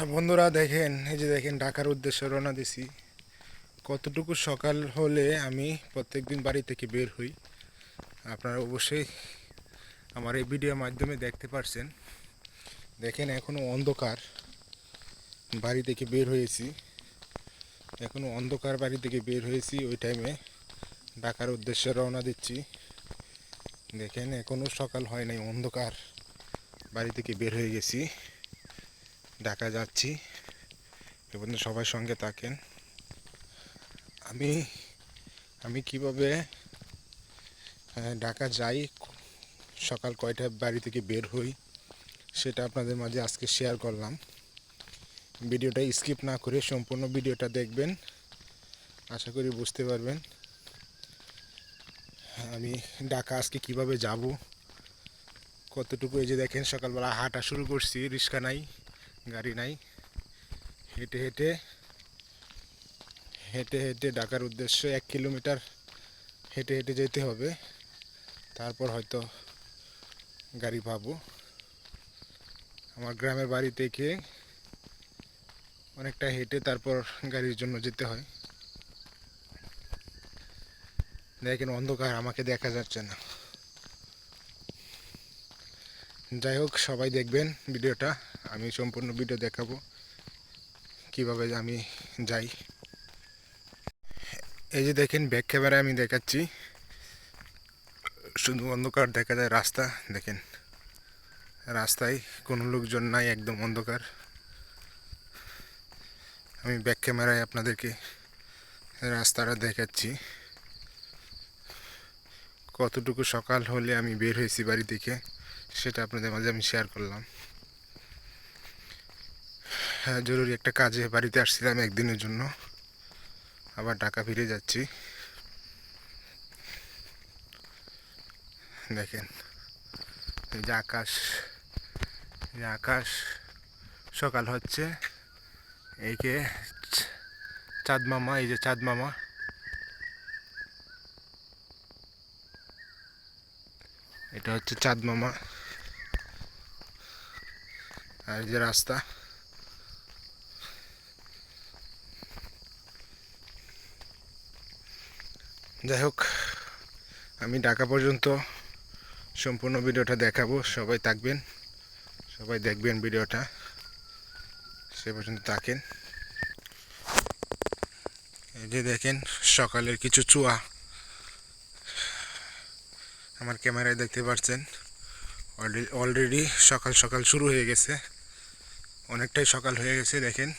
বন্ধুরা দেখেন, এই যে দেখেন ঢাকার উদ্দেশ্যে রওনা দিছি। কতটুকু সকাল হলে আমি প্রত্যেকদিন বাড়ি থেকে বের হই আপনারা অবশ্যই আমার এই ভিডিওর মাধ্যমে দেখতে পারছেন। দেখেন এখনো অন্ধকার, বাড়ি থেকে বের হয়েছি, এখনো অন্ধকার, বাড়ি থেকে বের হয়েছি ওই টাইমে ঢাকার উদ্দেশ্যে রওনা দিচ্ছি। দেখেন এখনো সকাল হয় নাই, অন্ধকার, বাড়ি থেকে বের হয়ে গেছি, ঢাকা যাচ্ছি। এবং সবাই সঙ্গে থাকেন। আমি আমি কিভাবে ঢাকা যাই, সকাল কয়টায় বাড়ি থেকে বের হই, সেটা আপনাদের মাঝে আজকে শেয়ার করলাম। ভিডিওটা স্কিপ না করে সম্পূর্ণ ভিডিওটা দেখবেন, আশা করি বুঝতে পারবেন আমি ঢাকা আজকে কিভাবে যাব, কতটুকু। এই যে দেখেন সকালবেলা হাঁটা শুরু করছি, রিক্সা নাই, গাড়ি নাই, হেঁটে হেঁটে হেঁটে হেঁটে ঢাকার উদ্দেশ্যে 1 কিলোমিটার হেঁটে হেঁটে যেতে হবে, তারপর হয়তো গাড়ি পাবো। আমার গ্রামের বাড়ি থেকে অনেকটা হেঁটে তারপর গাড়ির জন্য যেতে হয়। দেখেন অন্ধকার, আমাকে দেখা যাচ্ছে না। যাই হোক, সবাই দেখবেন ভিডিওটা, আমি সম্পূর্ণ ভিডিও দেখাবো কিভাবে আমি যাই। এই যে দেখেন ব্যাক ক্যামেরায় আমি দেখাচ্ছি, শুধু অন্ধকার দেখা যায়। রাস্তা দেখেন, রাস্তায় কোনো লোকজন নাই, একদম অন্ধকার। আমি ব্যাক ক্যামেরায় আপনাদেরকে রাস্তাটা দেখাচ্ছি। কতটুকু সকাল হলে আমি বের হয়েছি বাড়ি থেকে, সেটা আপনাদের মাঝে আমি শেয়ার করলাম। হ্যাঁ, জরুরি একটা কাজে বাড়িতে আসছিলাম একদিনের জন্য, আবার ঢাকা ফিরে যাচ্ছি। দেখেন এই যে আকাশ, এই আকাশ, সকাল হচ্ছে। এইকে চাঁদ মামা, এই যে চাঁদ মামা, এটা হচ্ছে চাঁদ মামা। আর এই যে রাস্তা। যাই হোক, আমি ঢাকা পর্যন্ত সম্পূর্ণ ভিডিওটা দেখাবো, সবাই থাকবেন, সবাই দেখবেন ভিডিওটা, সে পর্যন্ত থাকেন। এই যে দেখেন সকালের কিছু চুয়া আমার ক্যামেরায় দেখতে পাচ্ছেন। অলরেডি সকাল সকাল শুরু হয়ে গেছে, অনেকটাই সকাল হয়ে গেছে। দেখেন,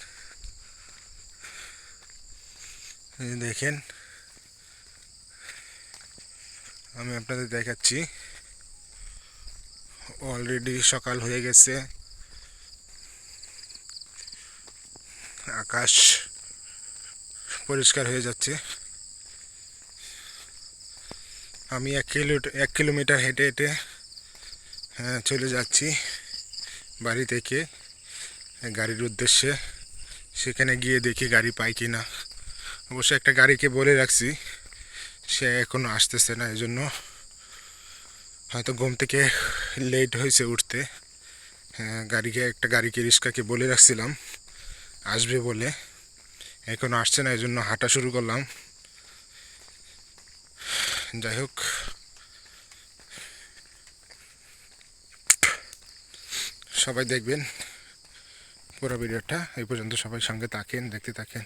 দেখেন আমি আপনাদের দেখাচ্ছি, অলরেডি সকাল হয়ে গেছে, আকাশ পরিষ্কার হয়ে যাচ্ছে। আমি 1 কিলোমিটার হেঁটে হেঁটে চলে যাচ্ছি বাড়ি থেকে গাড়ির উদ্দেশ্যে। সেখানে গিয়ে দেখি গাড়ি পাই কি না। অবশ্য একটা গাড়িকে বলে রাখছি, সে এখনও আসতেছে না, এই জন্য হয়তো ঘুম থেকে লেট হয়েছে উঠতে। একটা গাড়িকে, রিক্সাকে বলে রাখছিলাম আসবে বলে, এখনও আসছে না, এই জন্য হাঁটা শুরু করলাম। যাই হোক, সবাই দেখবেন পুরো ভিডিওটা, এই পর্যন্ত সবাই সঙ্গে থাকেন, দেখতে থাকেন।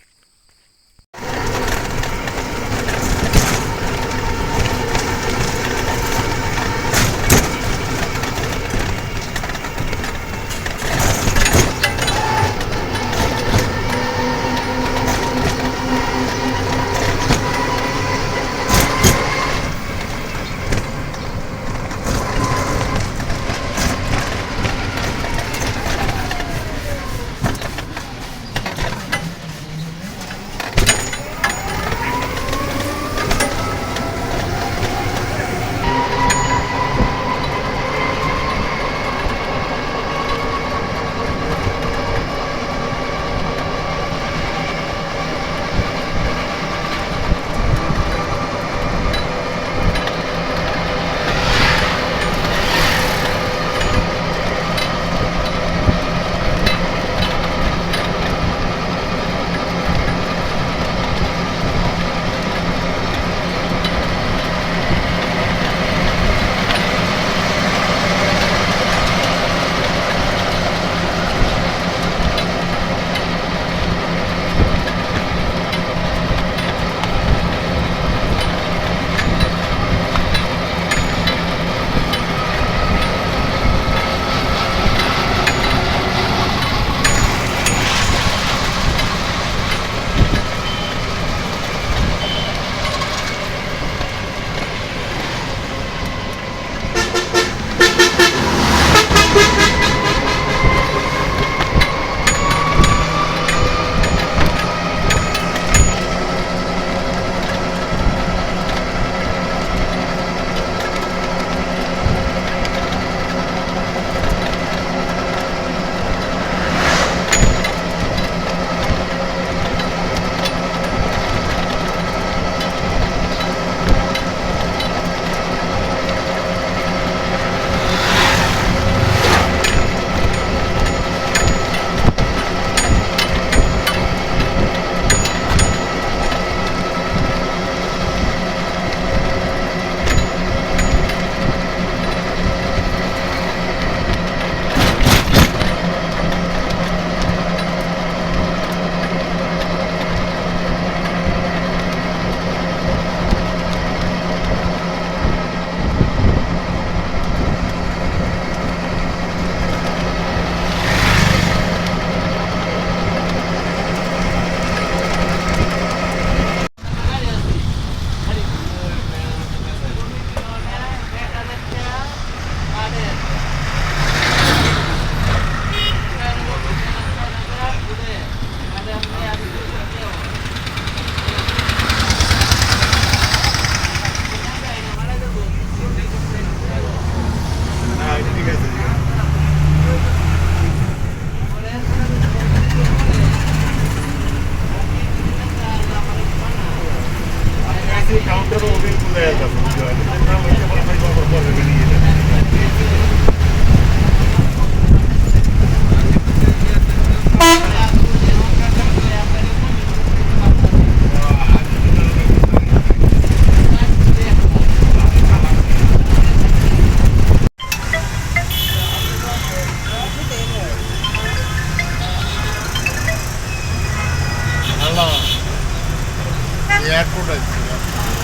এয়ারপোর্ট আছে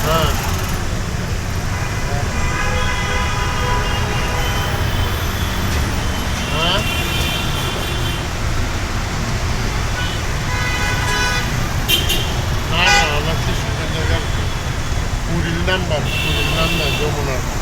হ্যাঁ হ্যাঁ না না আমার তো সেখানে পুরীর নাম্বার যমুনার